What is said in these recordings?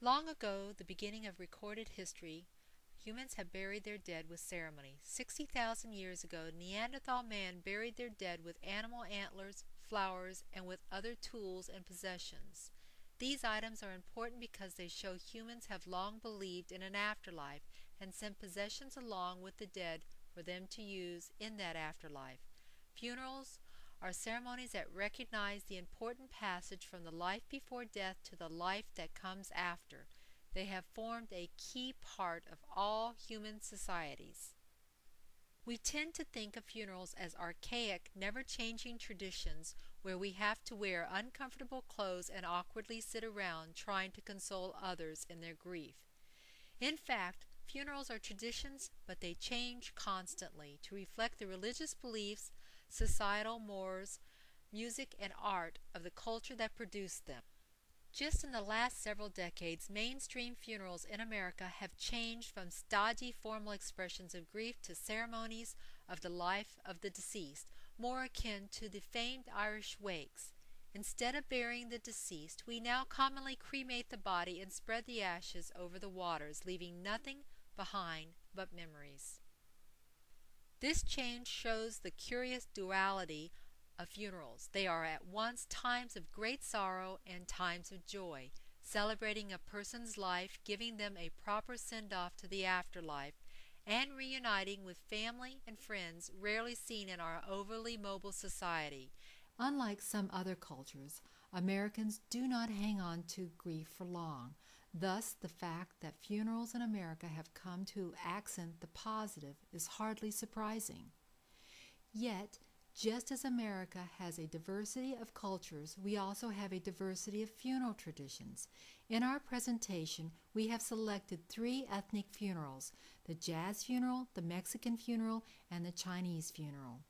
Long ago, the beginning of recorded history, humans have buried their dead with ceremony. 60,000 years ago, Neanderthal man buried their dead with animal antlers, flowers, and with other tools and possessions. These items are important because they show humans have long believed in an afterlife and sent possessions along with the dead for them to use in that afterlife. Funerals are ceremonies that recognize the important passage from the life before death to the life that comes after. They have formed a key part of all human societies. We tend to think of funerals as archaic, never-changing traditions where we have to wear uncomfortable clothes and awkwardly sit around trying to console others in their grief. In fact, funerals are traditions, but they change constantly to reflect the religious beliefs, societal mores, music, and art of the culture that produced them. Just in the last several decades, mainstream funerals in America have changed from stodgy formal expressions of grief to ceremonies of the life of the deceased, more akin to the famed Irish wakes. Instead of burying the deceased, we now commonly cremate the body and spread the ashes over the waters, leaving nothing behind but memories. This change shows the curious duality of funerals. They are at once times of great sorrow and times of joy, celebrating a person's life, giving them a proper send-off to the afterlife, and reuniting with family and friends rarely seen in our overly mobile society. Unlike some other cultures, Americans do not hang on to grief for long. Thus, the fact that funerals in America have come to accent the positive is hardly surprising. Yet, just as America has a diversity of cultures, we also have a diversity of funeral traditions. In our presentation, we have selected 3 ethnic funerals: the jazz funeral, the Mexican funeral, and the Chinese funeral.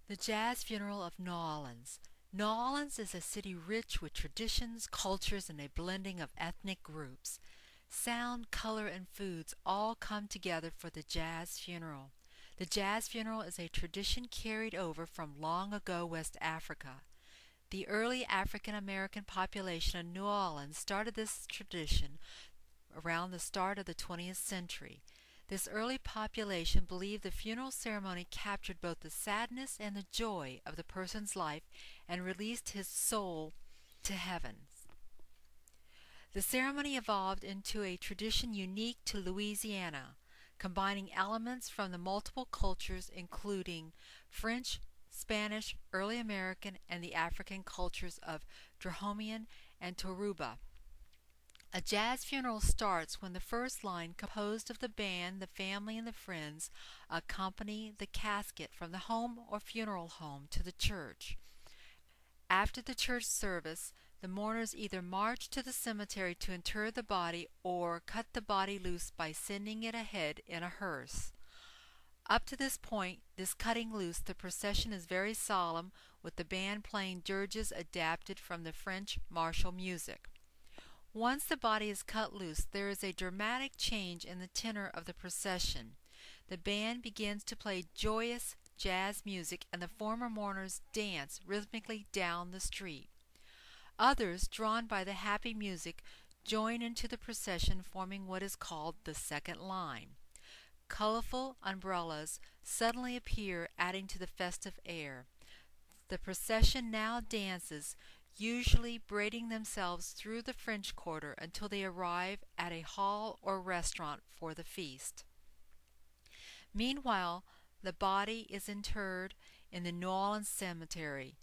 The jazz funeral of New Orleans. New Orleans is a city rich with traditions, cultures, and a blending of ethnic groups. Sound, color, and foods all come together for the jazz funeral. The jazz funeral is a tradition carried over from long ago West Africa. The early African American population of New Orleans started this tradition around the start of the 20th century. This early population believed the funeral ceremony captured both the sadness and the joy of the person's life and released his soul to heaven. The ceremony evolved into a tradition unique to Louisiana, combining elements from the multiple cultures including French, Spanish, early American, and the African cultures of Dahomey and Yoruba. A jazz funeral starts when the first line, composed of the band, the family, and the friends, accompany the casket from the home or funeral home to the church. After the church service, the mourners either march to the cemetery to inter the body or cut the body loose by sending it ahead in a hearse. Up to this point, this cutting loose, the procession is very solemn, with the band playing dirges adapted from the French martial music. Once the body is cut loose, there is a dramatic change in the tenor of the procession. The band begins to play joyous jazz music, and the former mourners dance rhythmically down the street. Others, drawn by the happy music, join into the procession, forming what is called the second line. Colorful umbrellas suddenly appear, adding to the festive air. The procession now dances, usually braiding themselves through the French Quarter until they arrive at a hall or restaurant for the feast. Meanwhile, the body is interred in the New Orleans cemetery,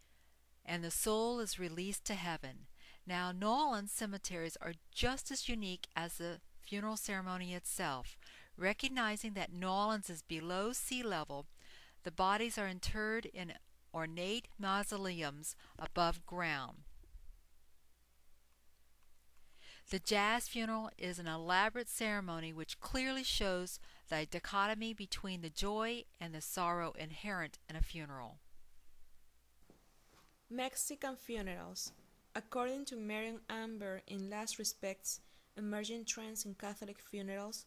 and the soul is released to heaven. Now, New Orleans cemeteries are just as unique as the funeral ceremony itself. Recognizing that New Orleans is below sea level, the bodies are interred in ornate mausoleums above ground. The jazz funeral is an elaborate ceremony which clearly shows the dichotomy between the joy and the sorrow inherent in a funeral. Mexican funerals. According to Marion Amber in Last Respects, Emerging Trends in Catholic Funerals,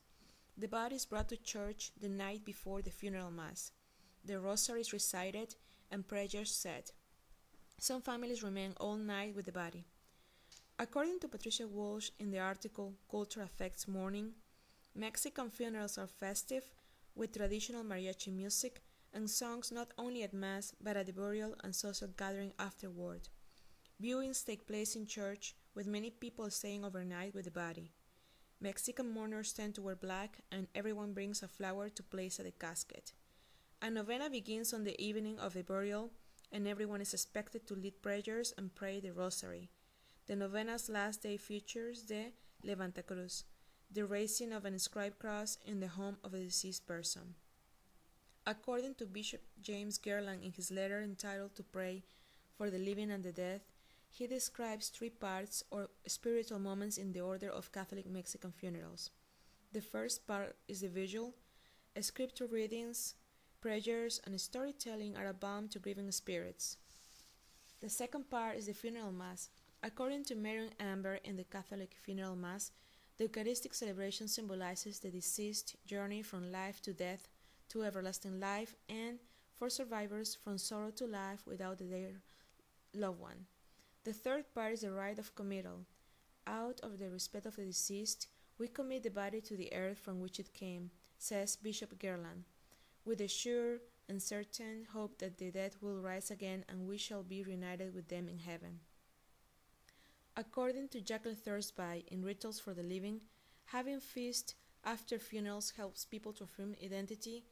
the body is brought to church the night before the funeral mass. The rosary is recited and prayers said. Some families remain all night with the body. According to Patricia Walsh in the article Culture Affects Mourning, Mexican funerals are festive, with traditional mariachi music and songs not only at Mass but at the burial and social gathering afterward. Viewings take place in church, with many people staying overnight with the body. Mexican mourners tend to wear black, and everyone brings a flower to place at the casket. A novena begins on the evening of the burial, and everyone is expected to lead prayers and pray the rosary. The novena's last day features the Levanta Cruz, the raising of an inscribed cross in the home of a deceased person. According to Bishop James Gerland in his letter entitled To Pray for the Living and the Dead, he describes three parts or spiritual moments in the order of Catholic Mexican funerals. The first part is the visual. Scripture readings, prayers, and storytelling are a balm to grieving spirits. The second part is the funeral mass. According to Marion Amber in the Catholic Funeral Mass, the Eucharistic celebration symbolizes the deceased journey from life to death to everlasting life, and, for survivors, from sorrow to life without their loved one. The third part is the rite of committal. Out of the respect of the deceased, we commit the body to the earth from which it came, says Bishop Gerland, with the sure and certain hope that the dead will rise again and we shall be reunited with them in heaven. According to Jacqueline Thursby in Rituals for the Living, having feast after funerals helps people to affirm identity,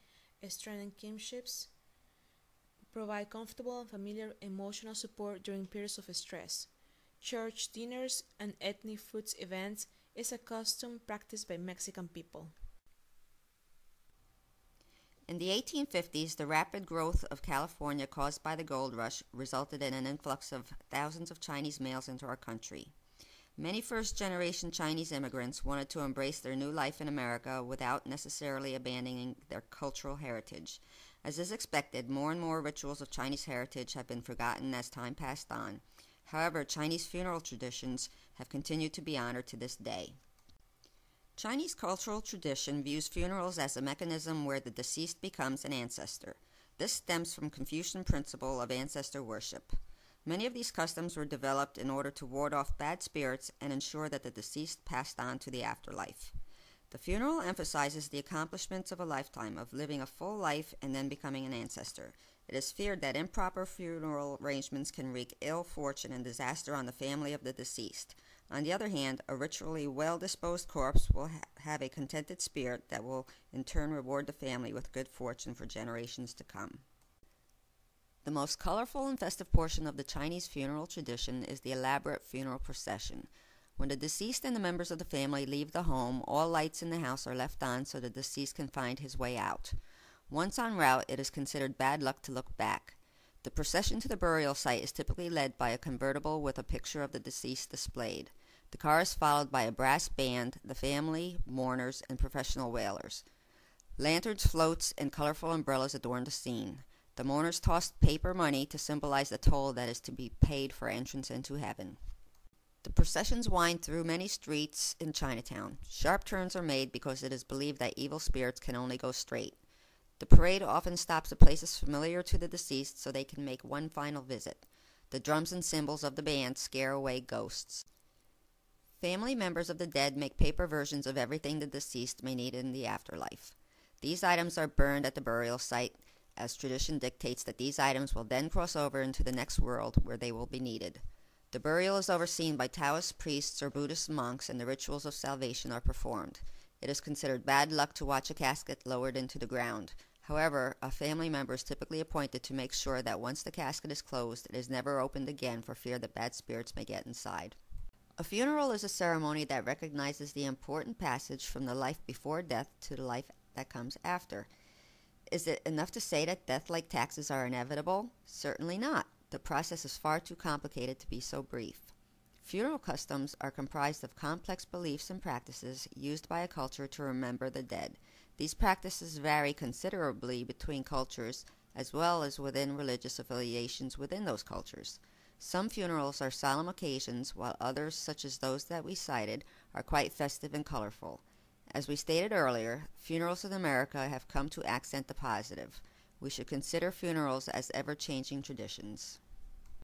strengthen kinships, provide comfortable and familiar emotional support during periods of stress. Church dinners and ethnic foods events is a custom practiced by Mexican people. In the 1850s, the rapid growth of California caused by the gold rush resulted in an influx of thousands of Chinese males into our country. Many first-generation Chinese immigrants wanted to embrace their new life in America without necessarily abandoning their cultural heritage. As is expected, more and more rituals of Chinese heritage have been forgotten as time passed on. However, Chinese funeral traditions have continued to be honored to this day. Chinese cultural tradition views funerals as a mechanism where the deceased becomes an ancestor. This stems from Confucian principle of ancestor worship. Many of these customs were developed in order to ward off bad spirits and ensure that the deceased passed on to the afterlife. The funeral emphasizes the accomplishments of a lifetime of living a full life and then becoming an ancestor. It is feared that improper funeral arrangements can wreak ill fortune and disaster on the family of the deceased. On the other hand, a ritually well-disposed corpse will have a contented spirit that will in turn reward the family with good fortune for generations to come. The most colorful and festive portion of the Chinese funeral tradition is the elaborate funeral procession. When the deceased and the members of the family leave the home, all lights in the house are left on so the deceased can find his way out. Once en route, it is considered bad luck to look back. The procession to the burial site is typically led by a convertible with a picture of the deceased displayed. The car is followed by a brass band, the family, mourners, and professional wailers. Lanterns, floats, and colorful umbrellas adorn the scene. The mourners toss paper money to symbolize the toll that is to be paid for entrance into heaven. The processions wind through many streets in Chinatown. Sharp turns are made because it is believed that evil spirits can only go straight. The parade often stops at places familiar to the deceased so they can make one final visit. The drums and cymbals of the band scare away ghosts. Family members of the dead make paper versions of everything the deceased may need in the afterlife. These items are burned at the burial site, as tradition dictates that these items will then cross over into the next world where they will be needed. The burial is overseen by Taoist priests or Buddhist monks, and the rituals of salvation are performed. It is considered bad luck to watch a casket lowered into the ground. However, a family member is typically appointed to make sure that once the casket is closed, it is never opened again for fear that bad spirits may get inside. A funeral is a ceremony that recognizes the important passage from the life before death to the life that comes after. Is it enough to say that death, like taxes, are inevitable? Certainly not. The process is far too complicated to be so brief. Funeral customs are comprised of complex beliefs and practices used by a culture to remember the dead. These practices vary considerably between cultures as well as within religious affiliations within those cultures. Some funerals are solemn occasions, while others, such as those that we cited, are quite festive and colorful. As we stated earlier, funerals in America have come to accent the positive. We should consider funerals as ever-changing traditions.